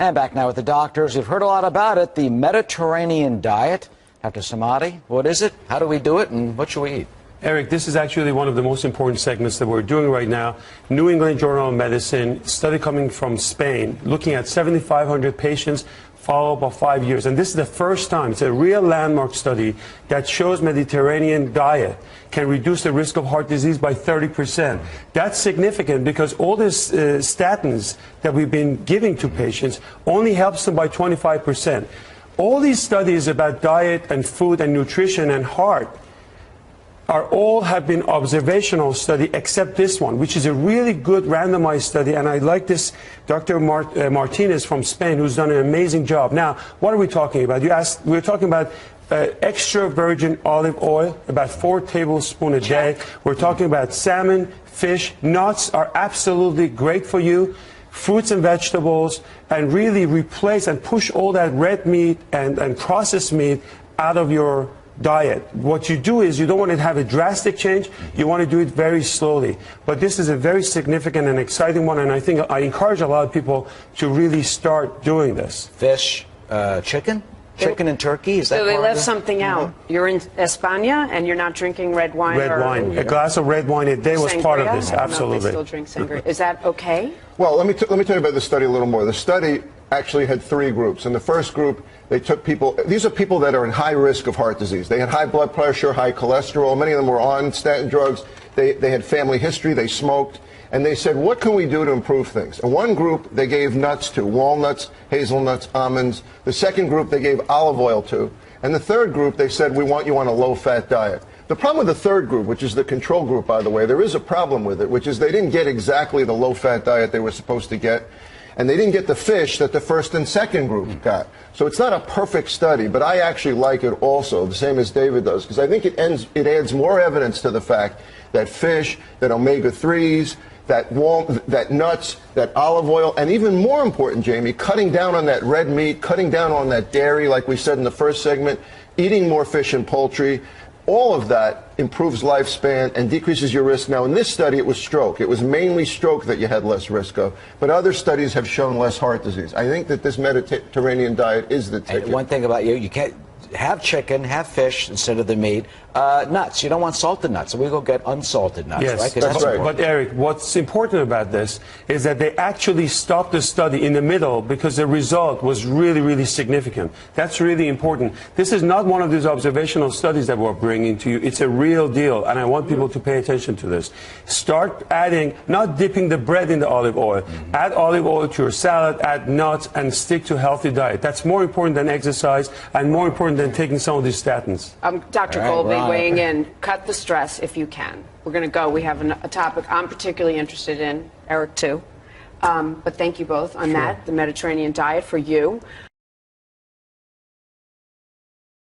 And back now with the doctors. You've heard a lot about it, the Mediterranean diet. Dr. Samadi, what is it? How do we do it? And what should we eat? Eric, this is actually one of the most important segments that we're doing right now. New England Journal of Medicine, study coming from Spain, looking at 7,500 patients, followed by 5 years. And this is the first time, it's a real landmark study that shows Mediterranean diet can reduce the risk of heart disease by 30%. That's significant because all these statins that we've been giving to patients only helps them by 25%. All these studies about diet and food and nutrition and heart all have been observational study except this one, which is a really good randomized study. And I like this Dr. Martinez from Spain, who's done an amazing job. Now, what are we talking about? You asked, we're talking about extra virgin olive oil, about 4 tablespoons a day. We're talking about salmon, fish, nuts are absolutely great for you. Fruits and vegetables, and really replace and push all that red meat and processed meat out of your diet. What you do is you don't want to have a drastic change, you want to do it very slowly. But this is a very significant and exciting one, and I think I encourage a lot of people to really start doing this. Fish, chicken? Chicken and turkey? Is that so they part left of it? something out. You're in España and you're not drinking red wine? Red wine. A glass of red wine a day was part of this, I don't know if absolutely. they still drink sangria. Is that okay? Well, let me tell you about the study a little more. The study actually had 3 groups. In the first group, they took people, these are people that are in high risk of heart disease. They had high blood pressure, high cholesterol. Many of them were on statin drugs. They had family history. They smoked. And they said, what can we do to improve things? And one group, they gave nuts to, walnuts, hazelnuts, almonds. The second group, they gave olive oil to. And the third group, they said, we want you on a low-fat diet. The problem with the third group, which is the control group, by the way, there is a problem with it, which is they didn't get exactly the low-fat diet they were supposed to get. And they didn't get the fish that the first and second group got. So it's not a perfect study, but I actually like it also, the same as David does, because I think it adds more evidence to the fact that fish, that omega-3s, that nuts, that olive oil, and even more important, Jamie, cutting down on that red meat, cutting down on that dairy, like we said in the first segment, eating more fish and poultry, all of that improves lifespan and decreases your risk. Now, in this study, it was stroke. It was mainly stroke that you had less risk of, but other studies have shown less heart disease. I think that this Mediterranean diet is the ticket. And one thing about you can't have chicken, have fish instead of the meat. Nuts, you don't want salted nuts, so we go get unsalted nuts, yes, right? That's right. But Eric, what's important about this is that they actually stopped the study in the middle because the result was really, really significant. That's really important. This is not one of these observational studies that we're bringing to you. It's a real deal, and I want people to pay attention to this. Start adding, not dipping the bread in the olive oil. Add olive oil to your salad, add nuts, and stick to a healthy diet. That's more important than exercise and more important than taking some of these statins. Dr. Colby, weighing in, cut the stress if you can. We're going to go. We have a topic I'm particularly interested in, Eric too. But thank you both on that, the Mediterranean diet for you.